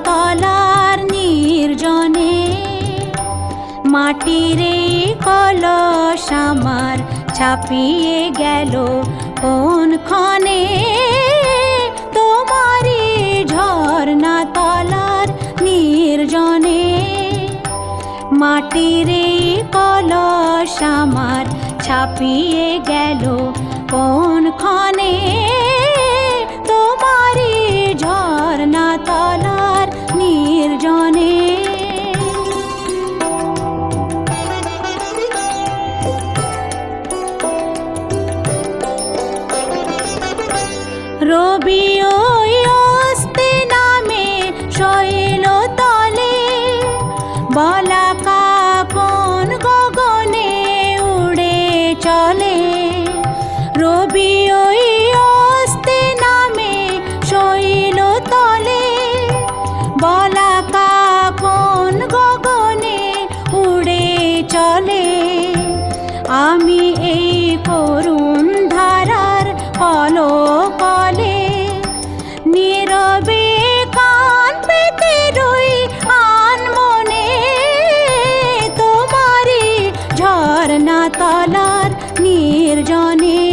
তলার নির্জনে মাটির কলস আমার ছাপিয়ে গেল কোনক্ষণে তোমারি ঝর্ণা তলার নির্জনে মাটির কলস আমার ছাপিয়ে গেল কোনক্ষণে তোমারি ঝর্ণা তলার নির্জনে রবি ওই অস্তে নামে শৈল তলে বলাকা কোন গগনে উড়ে চলে রবি ওই অস্তে নামে শৈল তলে বলাকা কোন গগনে উড়ে চলে আমি এই করুণ ধারার কলকলে নীরবে কান পেতে রই আনমনে তোমারি ঝর্ণা তলার নির্জনে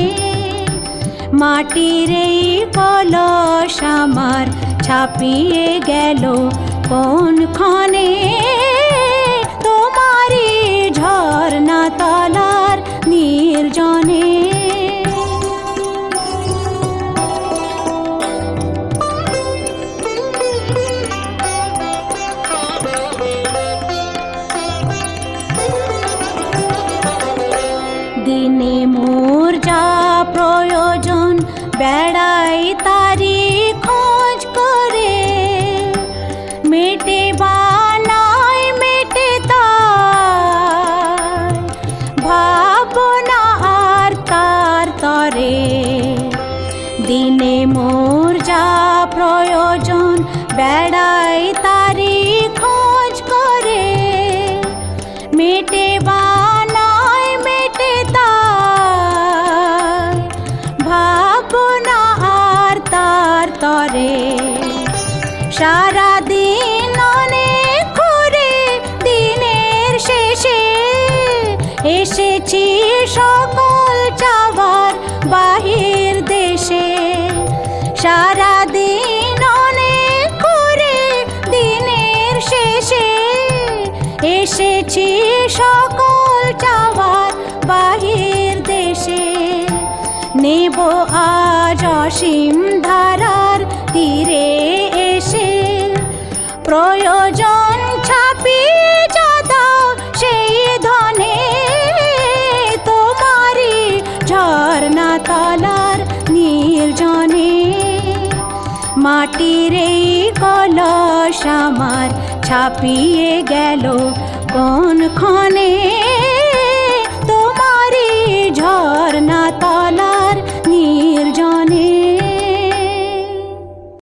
মাটির এই কলস আমার ছাপিয়ে গেল কোনক্ষণে তোমারি ঝর্ণা তলার নির্জনে দিনে মোর যা প্রয়োজন বেড়াই তারি খোঁজ করে মেটে বানাই মেটে তাই ভাবনা আর তার তরে দিনে মোর যা প্রয়োজন বেড়াই তারি খোঁজ করে মেটে বানাই মেটে তাই ভাবনা আর তার তরে সারা দিন অনেক করে দিনের শেষে এসেছি সকল চাওয়ার বাহির দেশে সারা দিন অনেক করে দিনের শেষে এসেছি সকল চাওয়ার বাহির দেশে নেব আজ অসীম ধারার তীরে এসে প্রয়োজন ছাপিয়ে দাও সেই ধনে তোমারি ঝর্ণা তলার নির্জনে মাটির এই কলস আমার ছাপিয়ে গেল কোনক্ষণে